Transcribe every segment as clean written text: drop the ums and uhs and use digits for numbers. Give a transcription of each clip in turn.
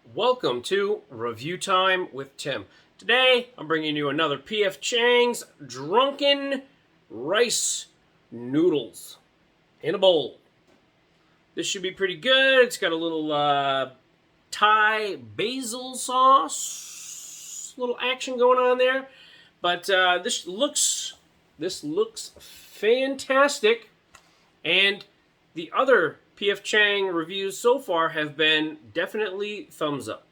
Welcome to Review Time with Tim. Today, I'm bringing you another P.F. Chang's Drunken Rice Noodles in a bowl. This should be pretty good. It's got a little Thai basil sauce, little action going on there. But this looks fantastic, and the other P.F. Chang reviews so far have been definitely thumbs up.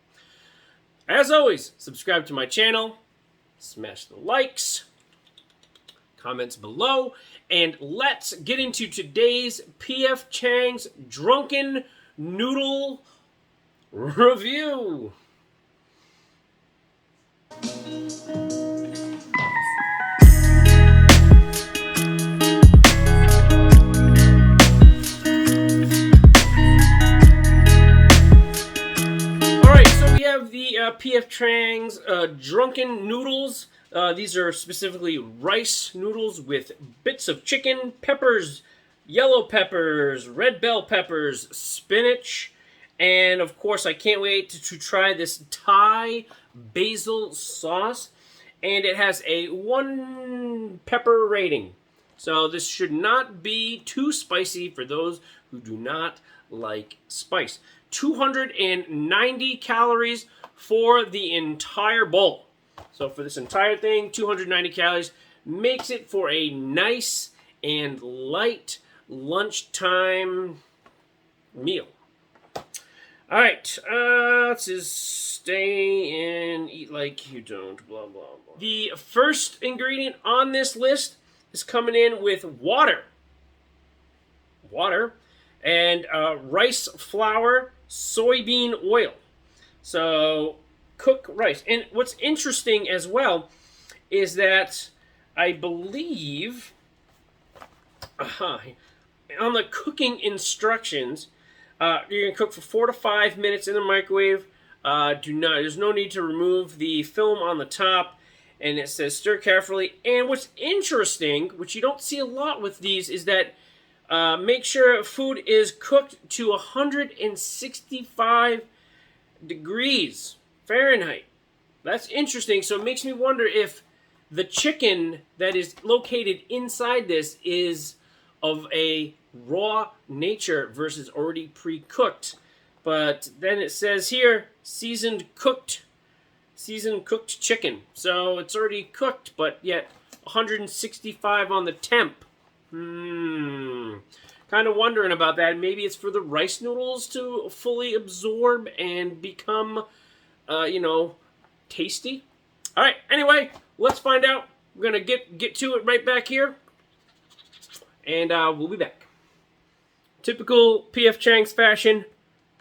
As always, subscribe to my channel, smash the likes, comments below, and let's get into today's P.F. Chang's Drunken Noodle review. The P.F. Chang's Drunken Noodles. These are specifically rice noodles with bits of chicken, peppers, yellow peppers, red bell peppers, spinach, and of course I can't wait to try this Thai basil sauce. And it has a 1 pepper rating. So this should not be too spicy for those who do not like spice. 290 calories for the entire bowl. So for this entire thing, 290 calories makes it for a nice and light lunchtime meal. All right, let's just stay and eat like you don't, blah, blah, blah. The first ingredient on this list is coming in with water. And rice flour, soybean oil. So cook rice. And what's interesting as well is that I believe on the cooking instructions, you're going to cook for 4 to 5 minutes in the microwave. There's no need to remove the film on the top. And it says stir carefully. And what's interesting, which you don't see a lot with these, is that make sure food is cooked to 165 degrees Fahrenheit. That's interesting. So it makes me wonder if the chicken that is located inside this is of a raw nature versus already pre-cooked. But then it says here, seasoned cooked chicken. So it's already cooked, but yet 165 on the temp. Kind of wondering about that. Maybe it's for the rice noodles to fully absorb and become, tasty. All right. Anyway, let's find out. We're gonna get to it right back here, and we'll be back. Typical P.F. Chang's fashion: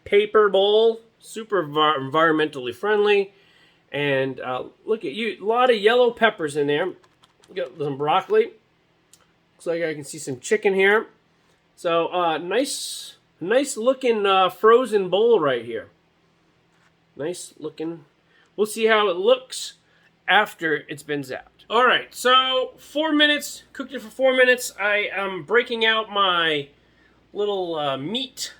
paper bowl, super environmentally friendly, and look at you. A lot of yellow peppers in there. We got some broccoli. Looks like I can see some chicken here. So, nice looking frozen bowl right here. Nice looking. We'll see how it looks after it's been zapped. All right, so 4 minutes. Cooked it for 4 minutes. I am breaking out my little meat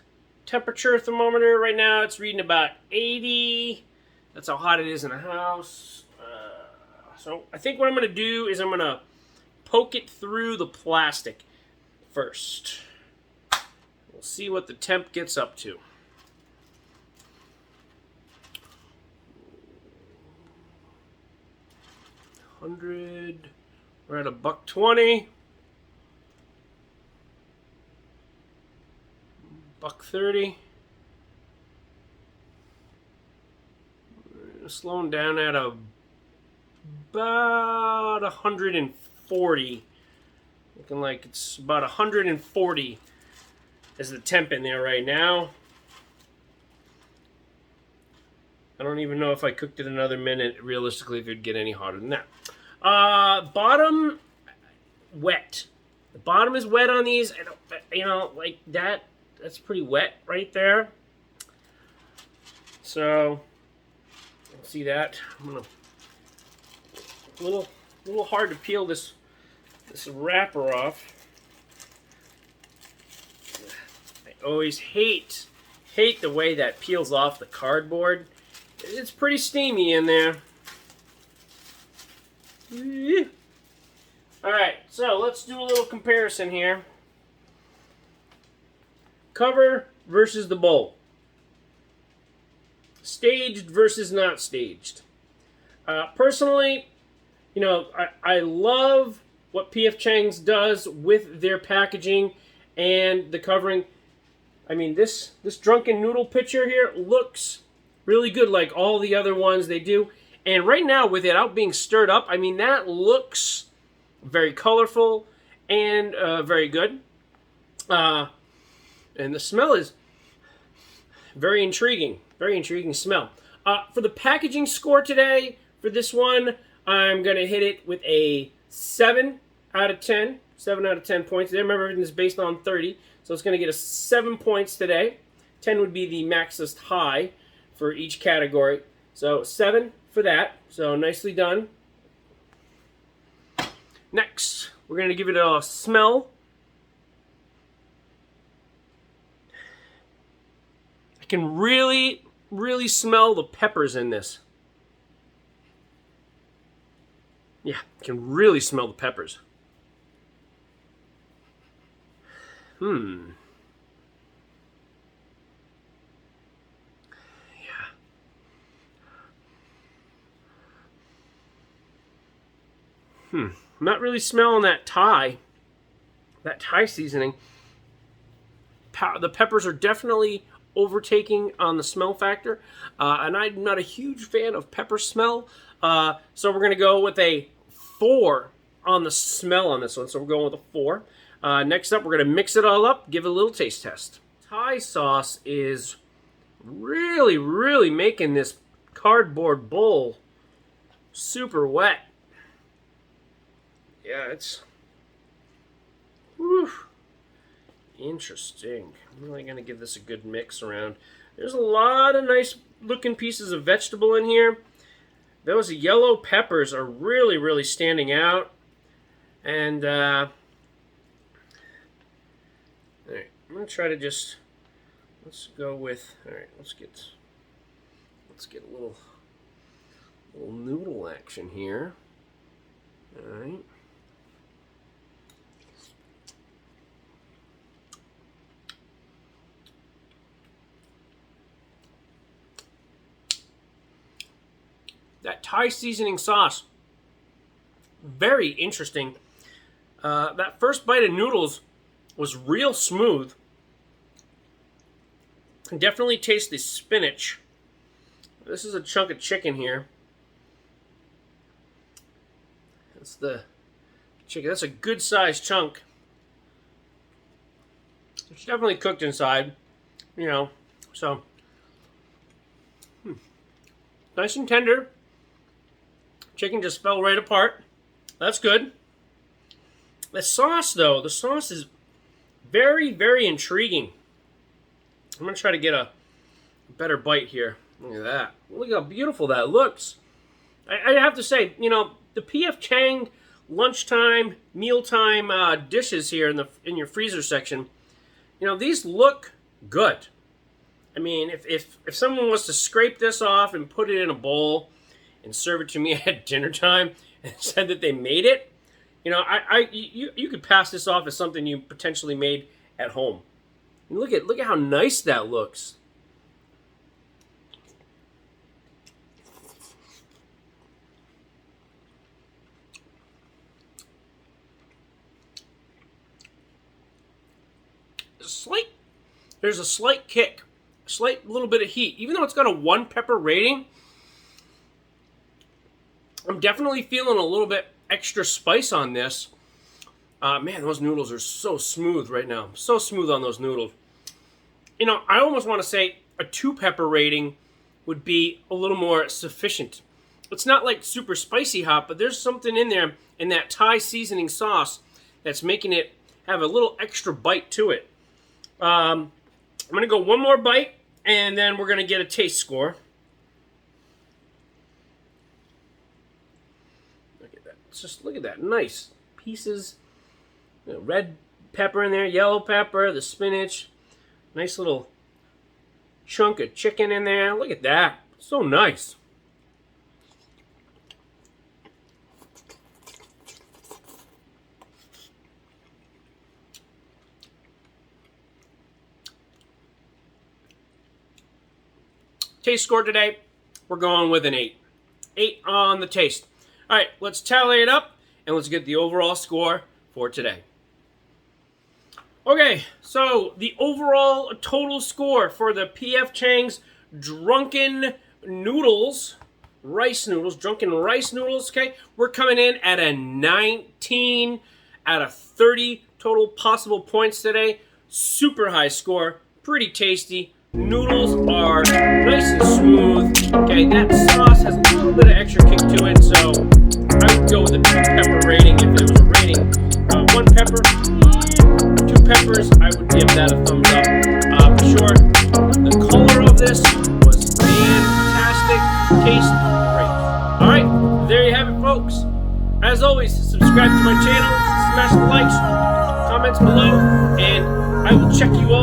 temperature thermometer right now. It's reading about 80. That's how hot it is in the house. So I think what I'm going to do is I'm going to poke it through the plastic first. We'll see what the temp gets up to. 100. We're at $1.20. $1.30. Slowing down at about 140. Looking like it's about 140 is the temp in there right now. I don't even know if I cooked it another minute, realistically, if it'd get any hotter than that. Bottom, wet. The bottom is wet on these. Like that. That's pretty wet right there. So, see that? I'm gonna a little hard to peel this wrapper off. I always hate the way that peels off the cardboard. It's pretty steamy in there. Alright, so let's do a little comparison here. Cover versus the bowl. Staged versus not staged. Personally, you know, I love what P.F. Chang's does with their packaging and the covering. I mean, this Drunken Noodle picture here looks really good like all the other ones they do. And right now, with it out being stirred up, I mean, that looks very colorful and very good. And the smell is very intriguing. Very intriguing smell. For the packaging score today, for this one, I'm going to hit it with a 7 out of 10. 7 out of 10 points. Remember, everything is based on 30. So it's going to get a 7 points today. 10 would be the maxest high for each category. So 7 for that. So nicely done. Next, we're going to give it a smell. I can really smell the peppers in this. Yeah, I can really smell the peppers. Yeah. I'm not really smelling that Thai seasoning. The peppers are definitely overtaking on the smell factor, and I'm not a huge fan of pepper smell, so we're going to go with a 4 on the smell on this one, so we're going with a 4. Next up, we're going to mix it all up, give it a little taste test. Thai sauce is really making this cardboard bowl super wet. Yeah, it's interesting. I'm really going to give this a good mix around. There's a lot of nice looking pieces of vegetable in here. Those yellow peppers are really standing out. And all right, I'm going to try to just, let's go with, all right, let's get a little noodle action here. All right. That Thai seasoning sauce, very interesting. That first bite of noodles was real smooth. Can definitely taste the spinach. This is a chunk of chicken here. That's the chicken. That's a good sized chunk. It's definitely cooked inside, you know, so nice and tender. Chicken just fell right apart. That's good. The sauce, though, the sauce is very intriguing. I'm going to try to get a better bite here. Look at that. Look how beautiful that looks. I have to say, you know, the P.F. Chang lunchtime, mealtime dishes here in your freezer section, you know, these look good. I mean, if someone was to scrape this off and put it in a bowl and serve it to me at dinner time and said that they made it, you know, you could pass this off as something you potentially made at home. And look at how nice that looks. There's a slight kick, a slight little bit of heat. Even though it's got a 1 pepper rating, I'm definitely feeling a little bit extra spice on this. Man, those noodles are so smooth right now. So smooth on those noodles. You know, I almost want to say a 2 pepper rating would be a little more sufficient. It's not like super spicy hot, but there's something in there in that Thai seasoning sauce that's making it have a little extra bite to it. I'm going to go one more bite, and then we're going to get a taste score. Look at that. Just look at that. Nice pieces. You know, red pepper in there, yellow pepper, the spinach. Nice little chunk of chicken in there. Look at that. So nice. Taste score today, we're going with an 8. 8 on the taste. All right, let's tally it up and let's get the overall score for today. Okay, so the overall total score for the P.F. Chang's Drunken Noodles, Drunken Rice Noodles, okay? We're coming in at a 19 out of 30 total possible points today. Super high score, pretty tasty. Noodles are nice and smooth. Okay, that sauce has a little bit of extra kick to it, so I would go with a 2 pepper rating if it was a rating. 1 pepper, 2 peppers, I would give that a thumbs up for sure. The color of this was fantastic. Taste great. All right, there you have it, folks. As always, subscribe to my channel, smash the likes, comments below, and I will check you all